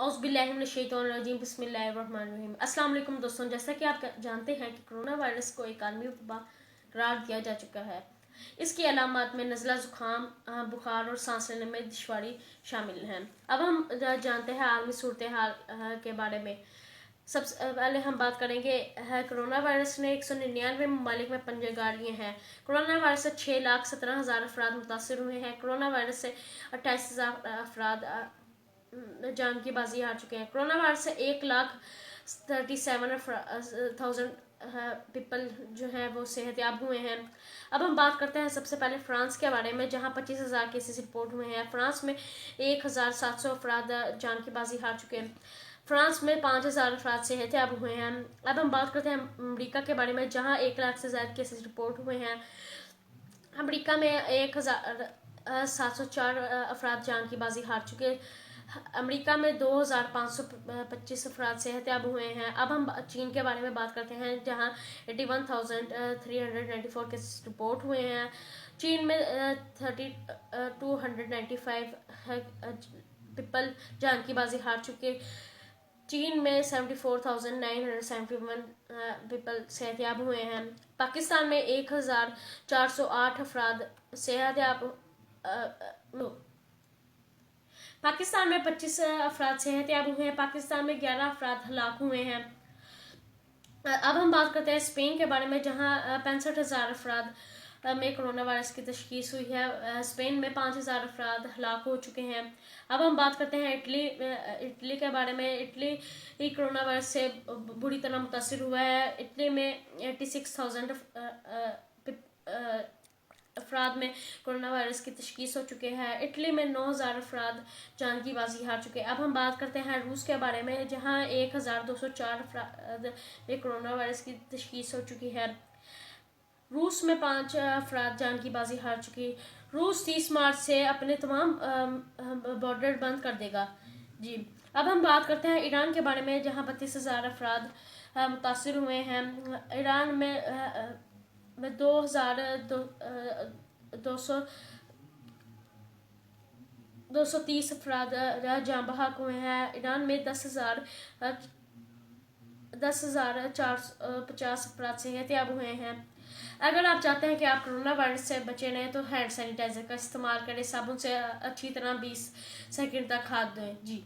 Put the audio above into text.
औज़ुबिल्लाहिमिनश्शैतानिर्रजीम बिस्मिल्लाहिर्रहमानिर्रहीम। अस्सलाम वालेकुम दोस्तों, जैसा कि आप जानते हैं कि कोरोना वायरस को एक आलमी वबा करार दिया जा चुका है। इसकी अलामत में नज़ला, ज़ुकाम, बुखार और सांस लेने में दुश्वारी शामिल हैं। अब हम जानते हैं आलमी सूरत हाल के बारे में। सबसे पहले हम बात करेंगे कोरोना वायरस ने 199 ममालिक में पंजे गाड़ लिए हैं। कोरोना वायरस से 6,17,000 अफराद मुतासर हुए हैं। कोरोना वायरस से 28,000 अफराद जान की बाजी हार चुके हैं। कोरोना वायरस से 1,37,000 पीपल जो हैं वो सेहतयाब हुए हैं। अब हम बात करते हैं सबसे पहले फ्रांस के बारे में, जहां 25,000 केसेस रिपोर्ट हुए हैं। फ्रांस में 1,700 अफराद जान की बाजी हार चुके हैं। फ्रांस में 5,000 अफराद सेहतयाब हुए हैं। अब हम बात करते हैं अमरीका के बारे में, जहां 1 लाख से ज़्यादा केसेस रिपोर्ट हुए हैं। अमरीका में 1,704 अफराद जान की बाजी हार चुके हैं। अमेरिका में 2,525 अफराद सेहतयाब हुए हैं। अब हम चीन के बारे में बात करते हैं, जहां 81,394 केसेस रिपोर्ट हुए हैं। चीन में 3,295 पीपल जान की बाजी हार चुके। चीन में 74,971 पीपल सेहतयाब हुए हैं। पाकिस्तान में 1,408 अफराद सेहतयाब पाकिस्तान में 25 अफराद सेहतयाब हुए हैं। पाकिस्तान में 11 अफराद हलाक हुए हैं। अब हम बात करते हैं स्पेन के बारे में, जहां 65,000 अफराद में कोरोना वायरस की तशखीस हुई है। स्पेन में 5,000 अफराद हलाक हो चुके हैं। अब हम बात करते हैं इटली के बारे में। इटली कोरोना वायरस से बुरी तरह मुतासर हुआ है। इटली में 86,000 अफराद में कोरोना वायरस की तशखीस हो चुके हैं। इटली में 9,000 अफराद जान की बाजी हार चुके हैं। अब हम बात करते हैं रूस के बारे में, जहां 1,204 अफराद में कोरोना वायरस की तशखीस हो चुकी है। रूस में 5 अफराद जान की बाजी हार चुकी। रूस 30 मार्च से अपने तमाम बॉर्डर बंद कर देगा। जी, अब हम बात करते हैं ईरान के बारे में, जहां 32,000 अफराद मुतासर हुए हैं। ईरान में 2,230 अफराद जाँ बहक हुए हैं। ईरान में 10,450 अफराद सेहतयाब हुए हैं। अगर आप चाहते हैं कि आप कोरोना वायरस से बचे रहें तो हैंड सैनिटाइजर का इस्तेमाल करें। साबुन से अच्छी तरह 20 सेकंड तक हाथ धोएं। जी।